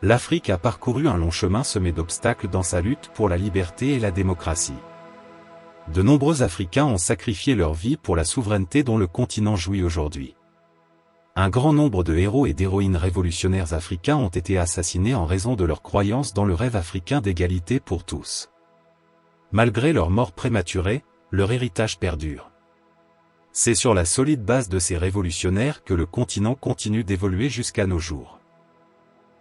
l'Afrique a parcouru un long chemin semé d'obstacles dans sa lutte pour la liberté et la démocratie. De nombreux Africains ont sacrifié leur vie pour la souveraineté dont le continent jouit aujourd'hui. Un grand nombre de héros et d'héroïnes révolutionnaires africains ont été assassinés en raison de leur croyance dans le rêve africain d'égalité pour tous. Malgré leur mort prématurée, leur héritage perdure. C'est sur la solide base de ces révolutionnaires que le continent continue d'évoluer jusqu'à nos jours.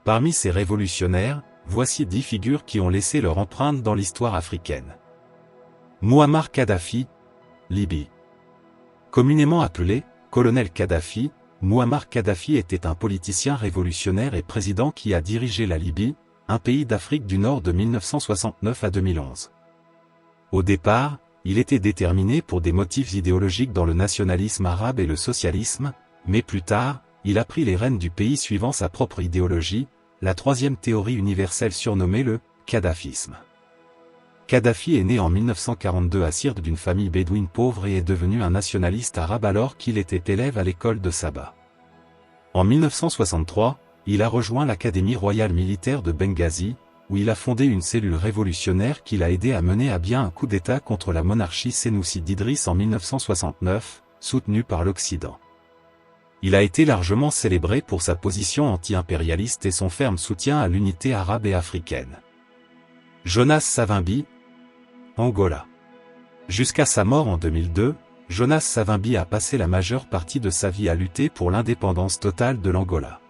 Parmi ces révolutionnaires, voici 10 figures qui ont laissé leur empreinte dans l'histoire africaine. Mouammar Kadhafi, Libye. Communément appelé colonel Kadhafi, Mouammar Kadhafi était un politicien révolutionnaire et président qui a dirigé la Libye, un pays d'Afrique du Nord de 1969 à 2011. Au départ, il était déterminé pour des motifs idéologiques dans le nationalisme arabe et le socialisme, mais plus tard, il a pris les rênes du pays suivant sa propre idéologie, la troisième théorie universelle surnommée le kadhafisme. Kadhafi est né en 1942 à Sirte d'une famille bédouine pauvre et est devenu un nationaliste arabe alors qu'il était élève à l'école de Sabha. En 1963, il a rejoint l'Académie royale militaire de Benghazi, où il a fondé une cellule révolutionnaire qui l'a aidé à mener à bien un coup d'État contre la monarchie sénoussi d'Idriss en 1969, soutenu par l'Occident. Il a été largement célébré pour sa position anti-impérialiste et son ferme soutien à l'unité arabe et africaine. Jonas Savimbi, Angola. Jusqu'à sa mort en 2002, Jonas Savimbi a passé la majeure partie de sa vie à lutter pour l'indépendance totale de l'Angola.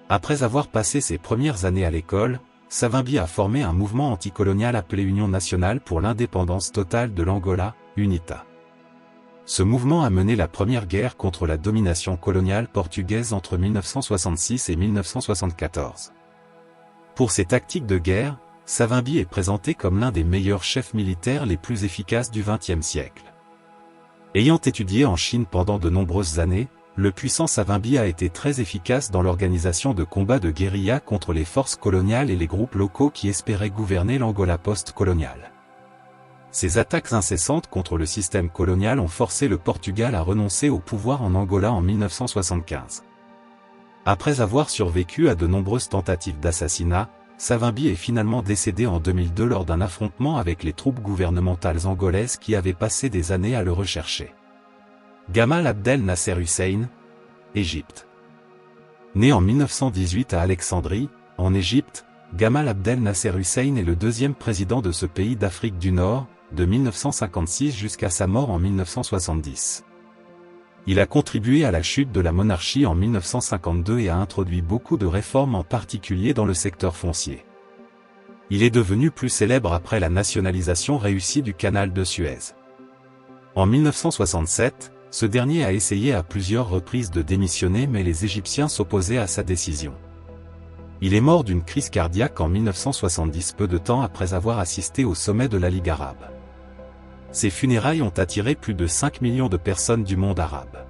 Après avoir passé ses premières années à l'école, Savimbi a formé un mouvement anticolonial appelé Union nationale pour l'indépendance totale de l'Angola, UNITA. Ce mouvement a mené la première guerre contre la domination coloniale portugaise entre 1966 et 1974. Pour ses tactiques de guerre, Savimbi est présenté comme l'un des meilleurs chefs militaires les plus efficaces du XXe siècle. Ayant étudié en Chine pendant de nombreuses années, le puissant Savimbi a été très efficace dans l'organisation de combats de guérilla contre les forces coloniales et les groupes locaux qui espéraient gouverner l'Angola post-coloniale. Ces attaques incessantes contre le système colonial ont forcé le Portugal à renoncer au pouvoir en Angola en 1975. Après avoir survécu à de nombreuses tentatives d'assassinat, Savimbi est finalement décédé en 2002 lors d'un affrontement avec les troupes gouvernementales angolaises qui avaient passé des années à le rechercher. Gamal Abdel Nasser Hussein, Égypte. Né en 1918 à Alexandrie, en Égypte, Gamal Abdel Nasser Hussein est le deuxième président de ce pays d'Afrique du Nord, de 1956 jusqu'à sa mort en 1970. Il a contribué à la chute de la monarchie en 1952 et a introduit beaucoup de réformes en particulier dans le secteur foncier. Il est devenu plus célèbre après la nationalisation réussie du canal de Suez. En 1967, ce dernier a essayé à plusieurs reprises de démissionner mais les Égyptiens s'opposaient à sa décision. Il est mort d'une crise cardiaque en 1970 peu de temps après avoir assisté au sommet de la Ligue arabe. Ses funérailles ont attiré plus de 5 millions de personnes du monde arabe.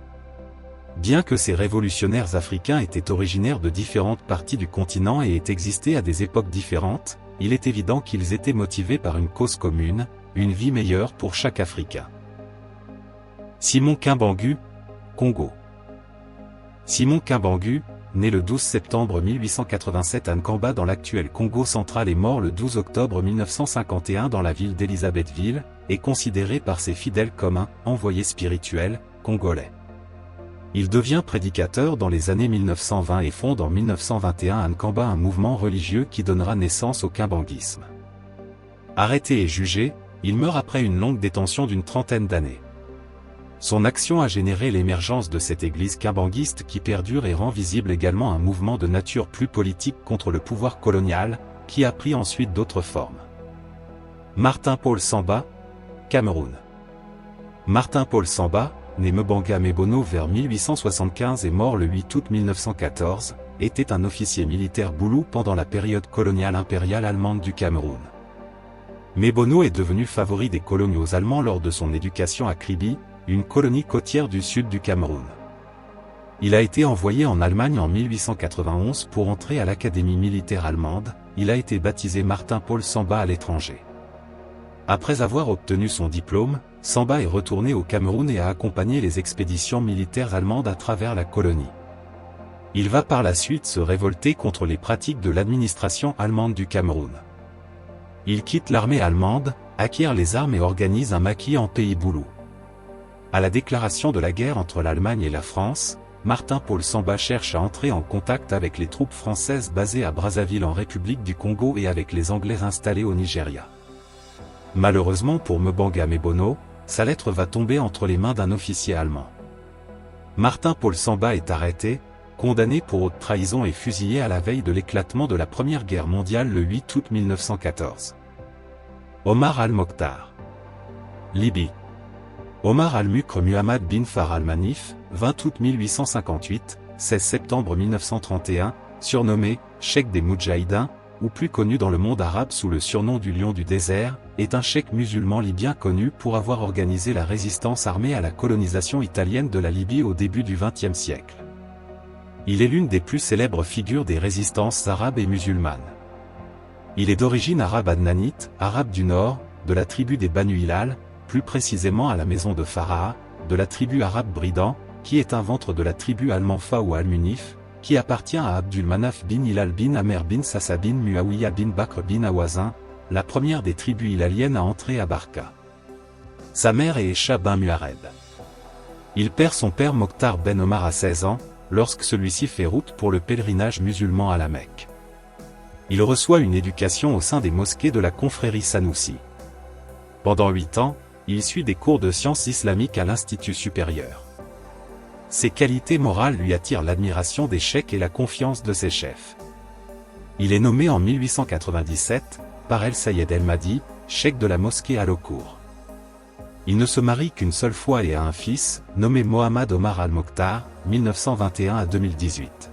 Bien que ces révolutionnaires africains étaient originaires de différentes parties du continent et aient existé à des époques différentes, il est évident qu'ils étaient motivés par une cause commune, une vie meilleure pour chaque Africain. Simon Kimbangu, Congo. Simon Kimbangu, né le 12 septembre 1887 à Nkamba dans l'actuel Congo central et mort le 12 octobre 1951 dans la ville d'Élisabethville, est considéré par ses fidèles comme un « envoyé spirituel » congolais. Il devient prédicateur dans les années 1920 et fonde en 1921 à Nkamba un mouvement religieux qui donnera naissance au kimbanguisme. Arrêté et jugé, il meurt après une longue détention d'une trentaine d'années. Son action a généré l'émergence de cette église kimbanguiste qui perdure et rend visible également un mouvement de nature plus politique contre le pouvoir colonial, qui a pris ensuite d'autres formes. Martin-Paul Samba, Cameroun. Martin-Paul Samba, né Mbanga Mebono vers 1875 et mort le 8 août 1914, était un officier militaire boulou pendant la période coloniale impériale allemande du Cameroun. Mebono est devenu favori des coloniaux allemands lors de son éducation à Kribi, une colonie côtière du sud du Cameroun. Il a été envoyé en Allemagne en 1891 pour entrer à l'Académie militaire allemande. Il a été baptisé Martin-Paul Samba à l'étranger. Après avoir obtenu son diplôme, Samba est retourné au Cameroun et a accompagné les expéditions militaires allemandes à travers la colonie. Il va par la suite se révolter contre les pratiques de l'administration allemande du Cameroun. Il quitte l'armée allemande, acquiert les armes et organise un maquis en pays Boulou. À la déclaration de la guerre entre l'Allemagne et la France, Martin-Paul Samba cherche à entrer en contact avec les troupes françaises basées à Brazzaville en République du Congo et avec les Anglais installés au Nigeria. Malheureusement pour Mbanga Mebono, sa lettre va tomber entre les mains d'un officier allemand. Martin-Paul Samba est arrêté, condamné pour haute trahison et fusillé à la veille de l'éclatement de la Première Guerre mondiale le 8 août 1914. Omar al-Mokhtar. Libye. Omar al-Mukr Muhammad bin Far al-Manif, 20 août 1858, 16 septembre 1931, surnommé « Cheikh des Moudjahidins », ou plus connu dans le monde arabe sous le surnom du Lion du désert, est un cheikh musulman libyen connu pour avoir organisé la résistance armée à la colonisation italienne de la Libye au début du XXe siècle. Il est l'une des plus célèbres figures des résistances arabes et musulmanes. Il est d'origine arabe adnanite, arabe du Nord, de la tribu des Banu Hilal, plus précisément à la maison de Faraha, de la tribu arabe Bridan, qui est un ventre de la tribu Al-Manfa ou Al-Munif, qui appartient à Abdul Manaf bin Hilal bin Amer bin Sassa bin Muawiya bin Bakr bin Awazin, la première des tribus hilaliennes à entrer à Barka. Sa mère est Esha bin Muhared. Il perd son père Mokhtar ben Omar à 16 ans, lorsque celui-ci fait route pour le pèlerinage musulman à la Mecque. Il reçoit une éducation au sein des mosquées de la confrérie Sanoussi. Pendant 8 ans, il suit des cours de sciences islamiques à l'Institut supérieur. Ses qualités morales lui attirent l'admiration des cheikhs et la confiance de ses chefs. Il est nommé en 1897, par El Sayed El Mahdi, cheikh de la mosquée à Lokour. Il ne se marie qu'une seule fois et a un fils, nommé Mohamed Omar al-Mokhtar, 1921 à 2018.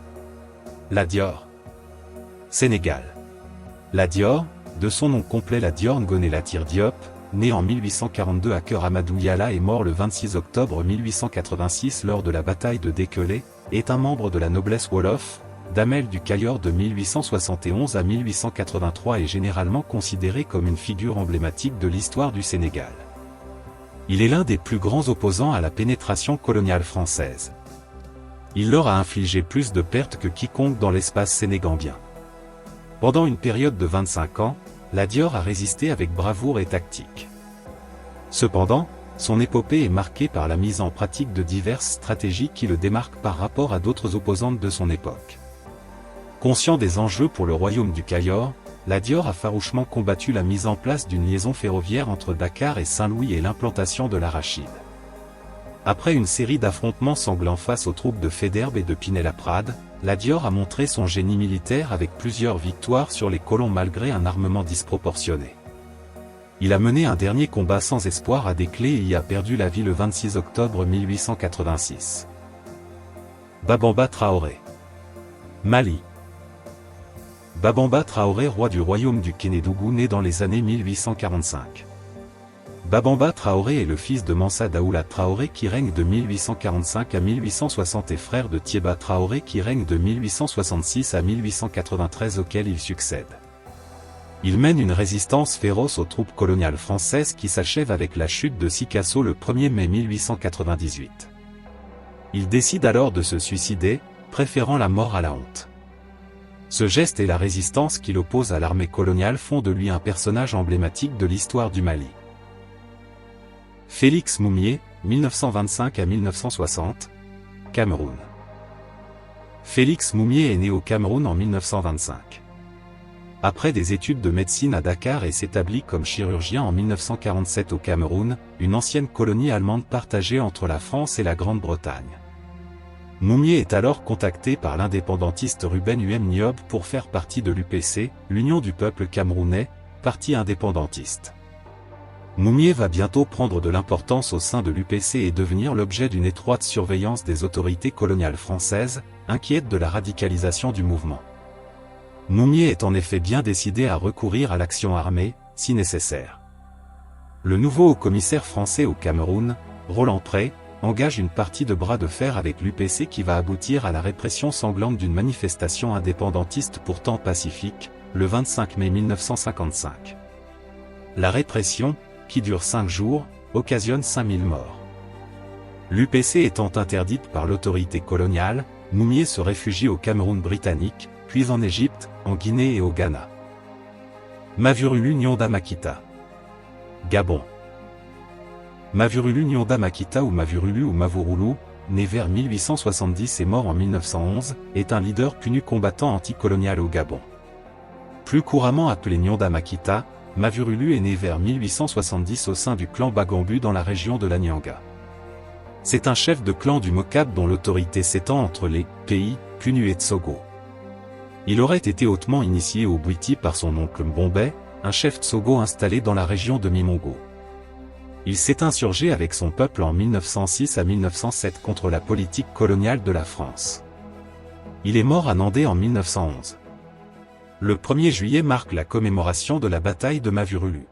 La Dior. Sénégal. La Dior, de son nom complet la Dior Ngoné Latyr Diop, né en 1842 à Kër Amadou Yalla et mort le 26 octobre 1886 lors de la bataille de Dékelé, est un membre de la noblesse Wolof, Damel du Cayor de 1871 à 1883 et généralement considéré comme une figure emblématique de l'histoire du Sénégal. Il est l'un des plus grands opposants à la pénétration coloniale française. Il leur a infligé plus de pertes que quiconque dans l'espace sénégambien. Pendant une période de 25 ans, la Dior a résisté avec bravoure et tactique. Cependant, son épopée est marquée par la mise en pratique de diverses stratégies qui le démarquent par rapport à d'autres opposantes de son époque. Conscient des enjeux pour le royaume du Cayor, la Dior a farouchement combattu la mise en place d'une liaison ferroviaire entre Dakar et Saint-Louis et l'implantation de l'arachide. Après une série d'affrontements sanglants face aux troupes de Faidherbe et de Pinel-Laprade, la Dior a montré son génie militaire avec plusieurs victoires sur les colons malgré un armement disproportionné. Il a mené un dernier combat sans espoir à Dékelé et y a perdu la vie le 26 octobre 1886. Babamba Traoré. Mali. Babamba Traoré, roi du royaume du Kénédougou, né dans les années 1845. Babamba Traoré est le fils de Mansa Daoula Traoré qui règne de 1845 à 1860 et frère de Thiéba Traoré qui règne de 1866 à 1893 auquel il succède. Il mène une résistance féroce aux troupes coloniales françaises qui s'achève avec la chute de Sikasso le 1er mai 1898. Il décide alors de se suicider, préférant la mort à la honte. Ce geste et la résistance qu'il oppose à l'armée coloniale font de lui un personnage emblématique de l'histoire du Mali. Félix Moumié, 1925 à 1960, Cameroun. Félix Moumié est né au Cameroun en 1925. Après des études de médecine à Dakar et s'établit comme chirurgien en 1947 au Cameroun, une ancienne colonie allemande partagée entre la France et la Grande-Bretagne. Moumié est alors contacté par l'indépendantiste Ruben Um Niob pour faire partie de l'UPC, l'Union du peuple camerounais, parti indépendantiste. Moumié va bientôt prendre de l'importance au sein de l'UPC et devenir l'objet d'une étroite surveillance des autorités coloniales françaises, inquiètes de la radicalisation du mouvement. Moumié est en effet bien décidé à recourir à l'action armée, si nécessaire. Le nouveau haut-commissaire français au Cameroun, Roland Prey, engage une partie de bras de fer avec l'UPC qui va aboutir à la répression sanglante d'une manifestation indépendantiste pourtant pacifique, le 25 mai 1955. La répression, qui dure 5 jours, occasionne 5000 morts. L'UPC étant interdite par l'autorité coloniale, Moumié se réfugie au Cameroun britannique, puis en Égypte, en Guinée et au Ghana. Mavurulu Nyonda Makita. Gabon. Mavurulu Nyonda Makita ou Mavurulu, né vers 1870 et mort en 1911, est un leader punu combattant anticolonial au Gabon. Plus couramment appelé Nyonda Makita, Mavurulu est né vers 1870 au sein du clan Bagambu dans la région de l'Anyanga. C'est un chef de clan du Mokab dont l'autorité s'étend entre les pays Punu et Tsogo. Il aurait été hautement initié au Bwiti par son oncle Mbombé, un chef Tsogo installé dans la région de Mimongo. Il s'est insurgé avec son peuple en 1906 à 1907 contre la politique coloniale de la France. Il est mort à Nandé en 1911. Le 1er juillet marque la commémoration de la bataille de Mavurulu.